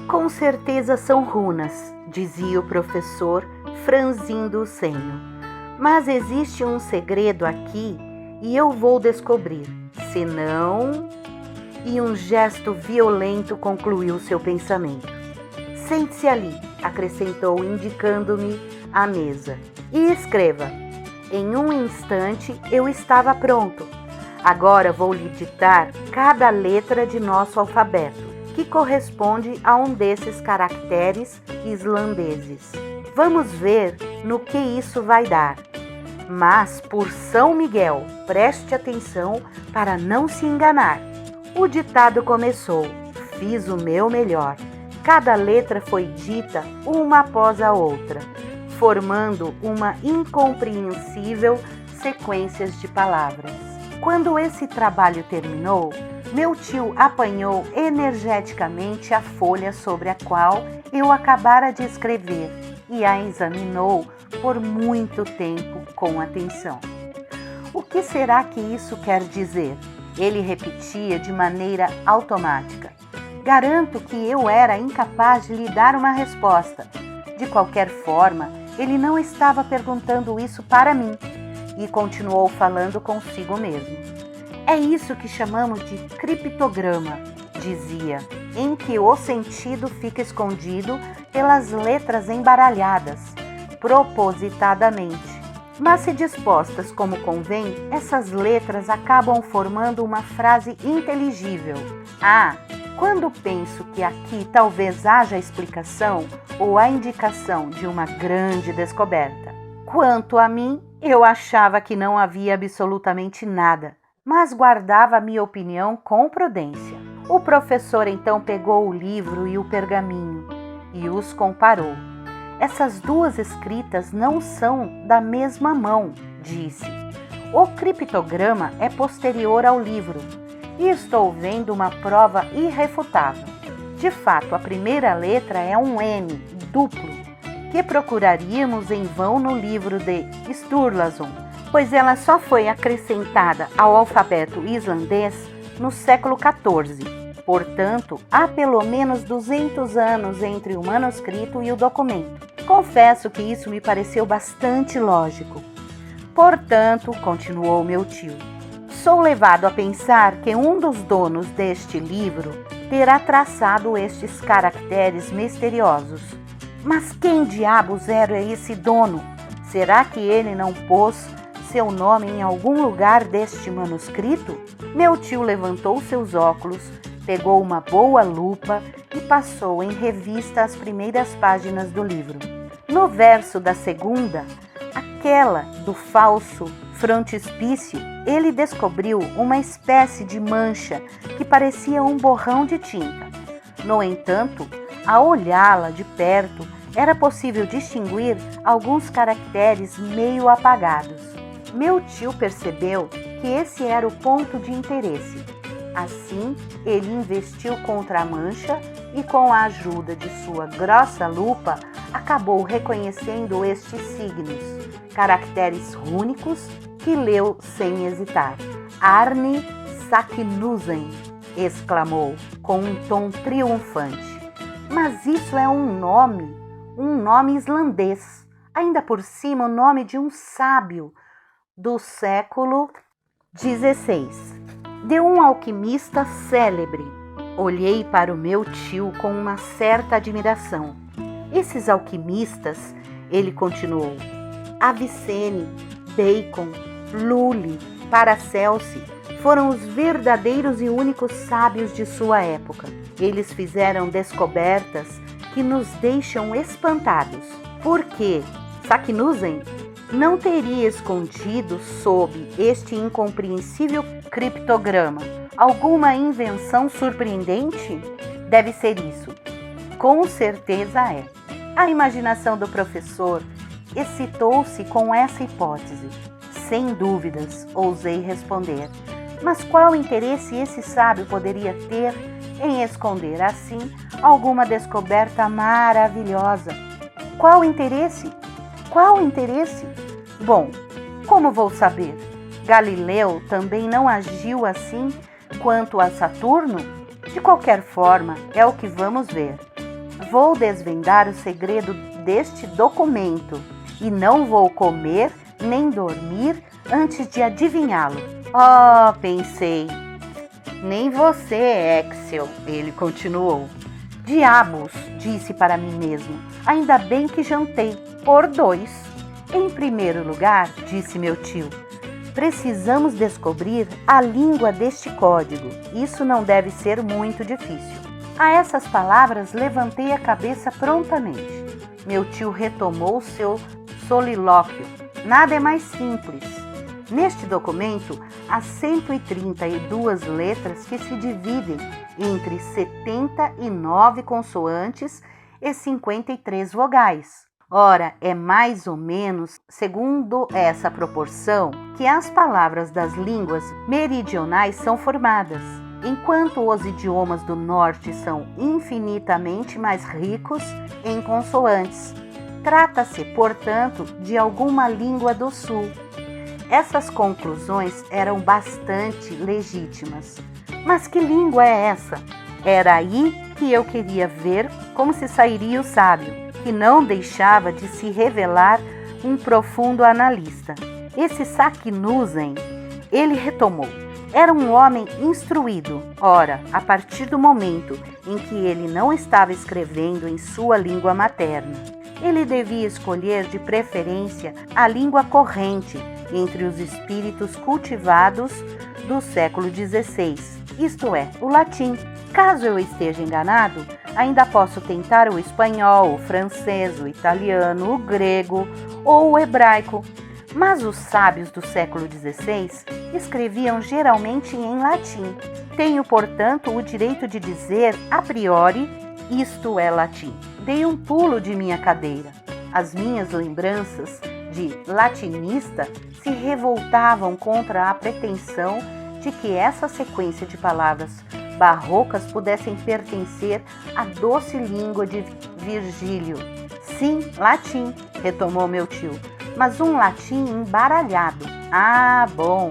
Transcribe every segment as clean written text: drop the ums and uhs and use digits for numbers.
Com certeza são runas, dizia o professor, franzindo o senho. Mas existe um segredo aqui e eu vou descobrir. Senão... E um gesto violento concluiu seu pensamento. Sente-se ali, acrescentou, indicando-me a mesa. E escreva. Em um instante eu estava pronto. Agora vou lhe ditar cada letra de nosso alfabeto, que corresponde a um desses caracteres islandeses. Vamos ver no que isso vai dar. Mas, por São Miguel, preste atenção para não se enganar. O ditado começou. Fiz o meu melhor. Cada letra foi dita uma após a outra, formando uma incompreensível sequência de palavras. Quando esse trabalho terminou, meu tio apanhou energeticamente a folha sobre a qual eu acabara de escrever e a examinou por muito tempo com atenção. O que será que isso quer dizer? Ele repetia de maneira automática. Garanto que eu era incapaz de lhe dar uma resposta. De qualquer forma, ele não estava perguntando isso para mim e continuou falando consigo mesmo. É isso que chamamos de criptograma, dizia, em que o sentido fica escondido pelas letras embaralhadas, propositadamente. Mas se dispostas como convém, essas letras acabam formando uma frase inteligível. Quando penso que aqui talvez haja a explicação ou a indicação de uma grande descoberta. Quanto a mim, eu achava que não havia absolutamente nada, mas guardava minha opinião com prudência. O professor então pegou o livro e o pergaminho e os comparou. Essas duas escritas não são da mesma mão, disse. O criptograma é posterior ao livro e estou vendo uma prova irrefutável. De fato, a primeira letra é um N duplo, que procuraríamos em vão no livro de Sturlason, pois ela só foi acrescentada ao alfabeto islandês no século XIV. Portanto, há pelo menos 200 anos entre o manuscrito e o documento. Confesso que isso me pareceu bastante lógico. Portanto, continuou meu tio, sou levado a pensar que um dos donos deste livro terá traçado estes caracteres misteriosos. Mas quem diabos era esse dono? Será que ele não pôs seu nome em algum lugar deste manuscrito? Meu tio levantou seus óculos, pegou uma boa lupa e passou em revista as primeiras páginas do livro. No verso da segunda, aquela do falso frontispício, ele descobriu uma espécie de mancha que parecia um borrão de tinta. No entanto, ao olhá-la de perto, era possível distinguir alguns caracteres meio apagados. Meu tio percebeu que esse era o ponto de interesse. Assim, ele investiu contra a mancha e, com a ajuda de sua grossa lupa, acabou reconhecendo estes signos, caracteres rúnicos, que leu sem hesitar. Arni Saknussen, exclamou, com um tom triunfante. Mas isso é um nome islandês, ainda por cima o nome de um sábio do século XVI, de um alquimista célebre. Olhei para o meu tio com uma certa admiração. Esses alquimistas, ele continuou, Avicenne, Bacon, Lully, Paracelsi, foram os verdadeiros e únicos sábios de sua época. Eles fizeram descobertas que nos deixam espantados. Porque Saknussen não teria escondido sob este incompreensível criptograma alguma invenção surpreendente? Deve ser isso. Com certeza é. A imaginação do professor excitou-se com essa hipótese. Sem dúvidas, ousei responder. Mas qual interesse esse sábio poderia ter em esconder assim alguma descoberta maravilhosa? Qual interesse? Qual interesse? Bom, como vou saber? Galileu também não agiu assim quanto a Saturno? De qualquer forma, é o que vamos ver. Vou desvendar o segredo deste documento e não vou comer nem dormir antes de adivinhá-lo. Oh, pensei. Nem você, Axel, ele continuou. Diabos, disse para mim mesmo. Ainda bem que jantei, por 2. Em primeiro lugar, disse meu tio, precisamos descobrir a língua deste código. Isso não deve ser muito difícil. A essas palavras, levantei a cabeça prontamente. Meu tio retomou seu solilóquio. Nada é mais simples. Neste documento, há 132 letras que se dividem entre 79 consoantes e 53 vogais. Ora, é mais ou menos, segundo essa proporção, que as palavras das línguas meridionais são formadas, enquanto os idiomas do norte são infinitamente mais ricos em consoantes. Trata-se, portanto, de alguma língua do sul. Essas conclusões eram bastante legítimas. Mas que língua é essa? Era aí que eu queria ver como se sairia o sábio, que não deixava de se revelar um profundo analista. Esse Saknussemm, ele retomou, era um homem instruído. Ora, a partir do momento em que ele não estava escrevendo em sua língua materna, ele devia escolher de preferência a língua corrente entre os espíritos cultivados do século XVI, isto é, o latim. Caso eu esteja enganado, ainda posso tentar o espanhol, o francês, o italiano, o grego ou o hebraico. Mas os sábios do século XVI escreviam geralmente em latim. Tenho, portanto, o direito de dizer a priori, isto é latim. Dei um pulo de minha cadeira. As minhas lembranças de latinista se revoltavam contra a pretensão de que essa sequência de palavras barrocas pudessem pertencer à doce língua de Virgílio. Sim, latim, retomou meu tio, mas um latim embaralhado. Ah, bom,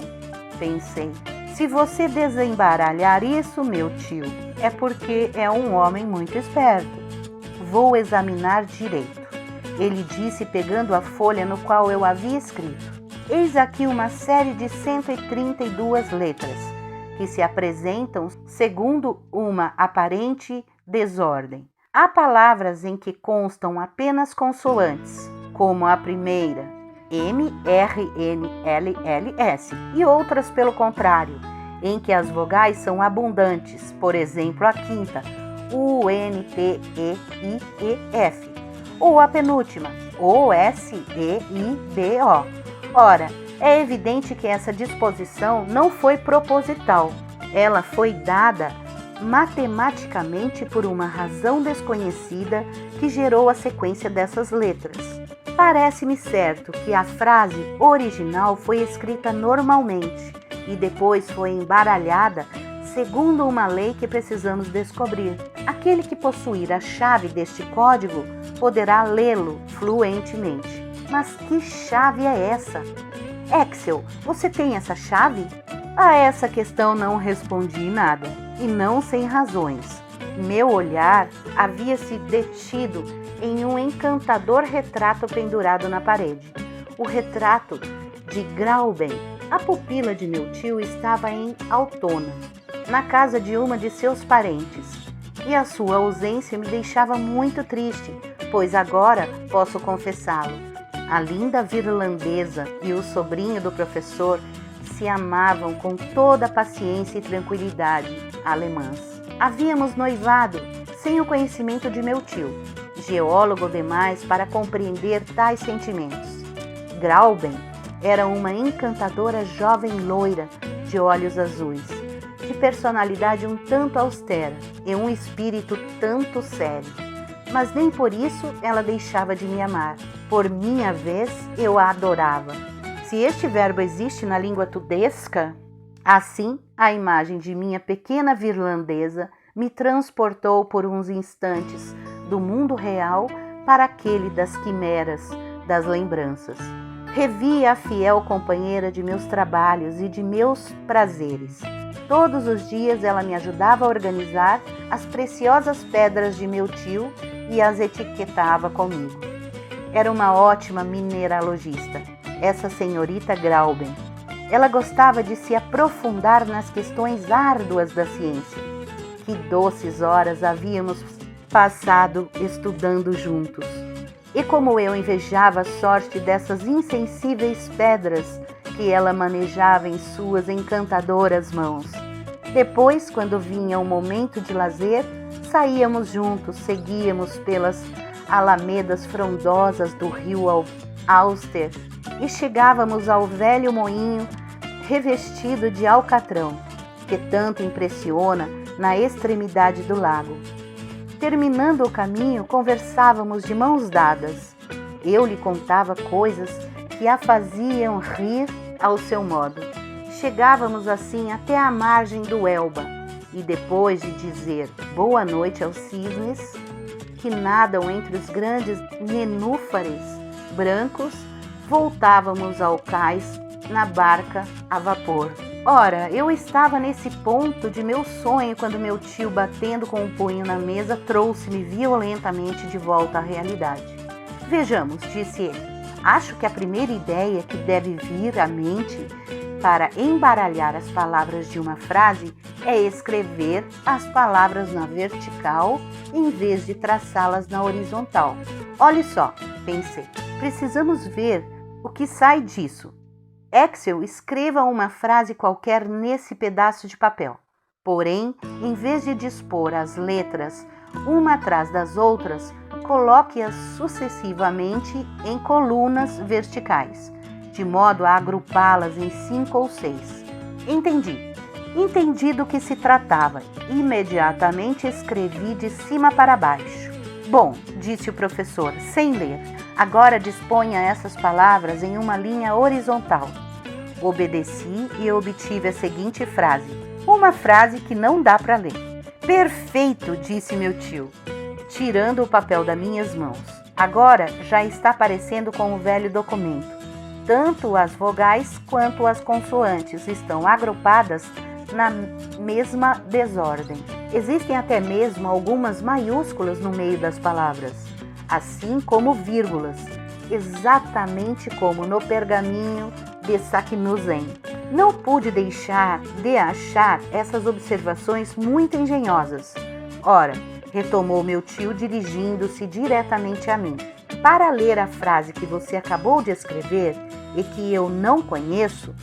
pensei. Se você desembaralhar isso, meu tio, é porque é um homem muito esperto. Vou examinar direito, ele disse pegando a folha no qual eu havia escrito. Eis aqui uma série de 132 letras, que se apresentam segundo uma aparente desordem. Há palavras em que constam apenas consoantes, como a primeira, M, R, N, L, L, S, e outras, pelo contrário, em que as vogais são abundantes, por exemplo, a quinta, U, N, P, E, I, E, F, ou a penúltima, O, S, E, I, B, O. Ora, é evidente que essa disposição não foi proposital. Ela foi dada matematicamente por uma razão desconhecida que gerou a sequência dessas letras. Parece-me certo que a frase original foi escrita normalmente e depois foi embaralhada segundo uma lei que precisamos descobrir. Aquele que possuir a chave deste código poderá lê-lo fluentemente. Mas que chave é essa? Axel, você tem essa chave? A essa questão não respondi nada, e não sem razões. Meu olhar havia se detido em um encantador retrato pendurado na parede. O retrato de Grauben. A pupila de meu tio estava em Altona, na casa de uma de seus parentes, e a sua ausência me deixava muito triste, pois agora posso confessá-lo. A linda virlandesa e o sobrinho do professor se amavam com toda a paciência e tranquilidade alemãs. Havíamos noivado sem o conhecimento de meu tio, geólogo demais para compreender tais sentimentos. Grauben era uma encantadora jovem loira de olhos azuis, de personalidade um tanto austera e um espírito tanto sério. Mas nem por isso ela deixava de me amar. Por minha vez, eu a adorava. Se este verbo existe na língua tudesca, assim a imagem de minha pequena virlandesa me transportou por uns instantes do mundo real para aquele das quimeras, das lembranças. Revi a fiel companheira de meus trabalhos e de meus prazeres. Todos os dias ela me ajudava a organizar as preciosas pedras de meu tio e as etiquetava comigo. Era uma ótima mineralogista, essa senhorita Grauben. Ela gostava de se aprofundar nas questões árduas da ciência. Que doces horas havíamos passado estudando juntos. E como eu invejava a sorte dessas insensíveis pedras que ela manejava em suas encantadoras mãos. Depois, quando vinha o momento de lazer, saíamos juntos, seguíamos pelas alamedas frondosas do rio Auster e chegávamos ao velho moinho revestido de alcatrão, que tanto impressiona na extremidade do lago. Terminando o caminho, conversávamos de mãos dadas. Eu lhe contava coisas que a faziam rir ao seu modo. Chegávamos assim até a margem do Elba e depois de dizer boa noite aos cisnes que nadam entre os grandes nenúfares brancos, voltávamos ao cais na barca a vapor. Ora, eu estava nesse ponto de meu sonho quando meu tio, batendo com o punho na mesa, trouxe-me violentamente de volta à realidade. Vejamos, disse ele, acho que a primeira ideia que deve vir à mente para embaralhar as palavras de uma frase é escrever as palavras na vertical em vez de traçá-las na horizontal. Olhe só, pensei, precisamos ver o que sai disso. Axel, escreva uma frase qualquer nesse pedaço de papel. Porém, em vez de dispor as letras uma atrás das outras, coloque-as sucessivamente em colunas verticais, de modo a agrupá-las em 5 ou 6. Entendi do que se tratava. Imediatamente escrevi de cima para baixo. Bom, disse o professor, sem ler. Agora disponha essas palavras em uma linha horizontal. Obedeci e obtive a seguinte frase. Uma frase que não dá para ler. Perfeito, disse meu tio, tirando o papel das minhas mãos. Agora já está parecendo com o velho documento. Tanto as vogais quanto as consoantes estão agrupadas na mesma desordem. Existem até mesmo algumas maiúsculas no meio das palavras, assim como vírgulas, exatamente como no pergaminho de Saknussemm. Não pude deixar de achar essas observações muito engenhosas. Ora, retomou meu tio dirigindo-se diretamente a mim. Para ler a frase que você acabou de escrever e que eu não conheço,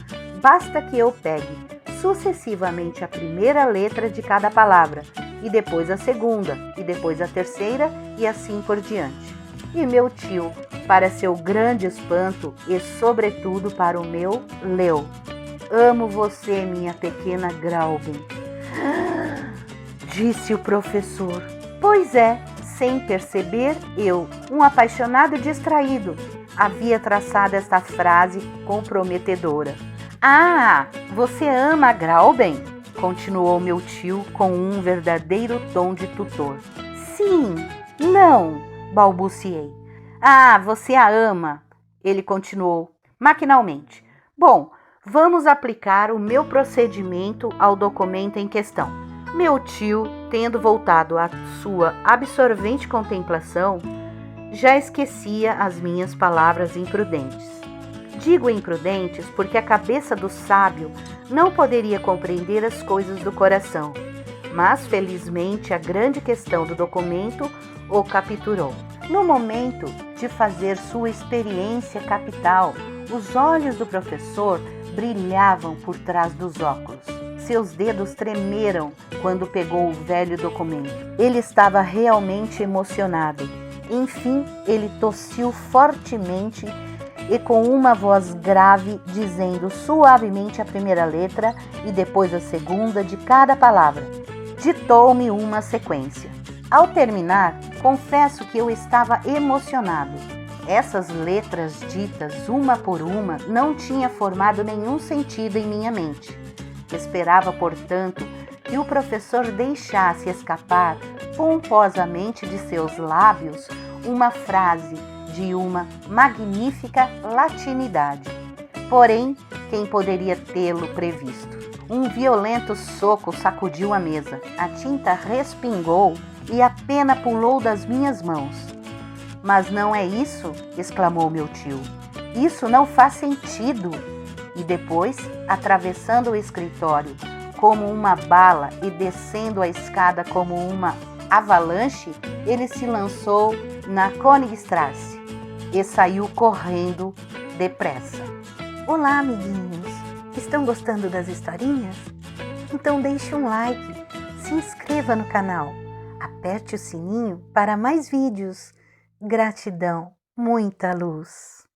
basta que eu pegue sucessivamente a primeira letra de cada palavra, e depois a segunda, e depois a terceira, e assim por diante. E meu tio, para seu grande espanto e sobretudo para o meu, leu: Amo você, minha pequena Grauben. Disse o professor. Pois é, sem perceber, eu, um apaixonado distraído, havia traçado esta frase comprometedora. Ah, você ama a Grauben? Continuou meu tio com um verdadeiro tom de tutor. Sim, não, balbuciei. Ah, você a ama, ele continuou maquinalmente. Bom, vamos aplicar o meu procedimento ao documento em questão. Meu tio, tendo voltado à sua absorvente contemplação, já esquecia as minhas palavras imprudentes. Digo imprudentes porque a cabeça do sábio não poderia compreender as coisas do coração, mas felizmente a grande questão do documento o capturou. No momento de fazer sua experiência capital, os olhos do professor brilhavam por trás dos óculos. Seus dedos tremeram quando pegou o velho documento. Ele estava realmente emocionado. Enfim, ele tossiu fortemente e com uma voz grave, dizendo suavemente a primeira letra e depois a segunda de cada palavra, ditou-me uma sequência. Ao terminar, confesso que eu estava emocionado. Essas letras ditas uma por uma não tinham formado nenhum sentido em minha mente. Esperava, portanto, que o professor deixasse escapar pomposamente de seus lábios uma frase de uma magnífica latinidade. Porém, quem poderia tê-lo previsto? Um violento soco sacudiu a mesa, a tinta respingou e a pena pulou das minhas mãos. Mas não é isso, exclamou meu tio. Isso não faz sentido. E depois, atravessando o escritório como uma bala e descendo a escada como uma avalanche, ele se lançou na Königstrasse e saiu correndo depressa. Olá, amiguinhos! Estão gostando das historinhas? Então deixe um like, se inscreva no canal, aperte o sininho para mais vídeos. Gratidão, muita luz!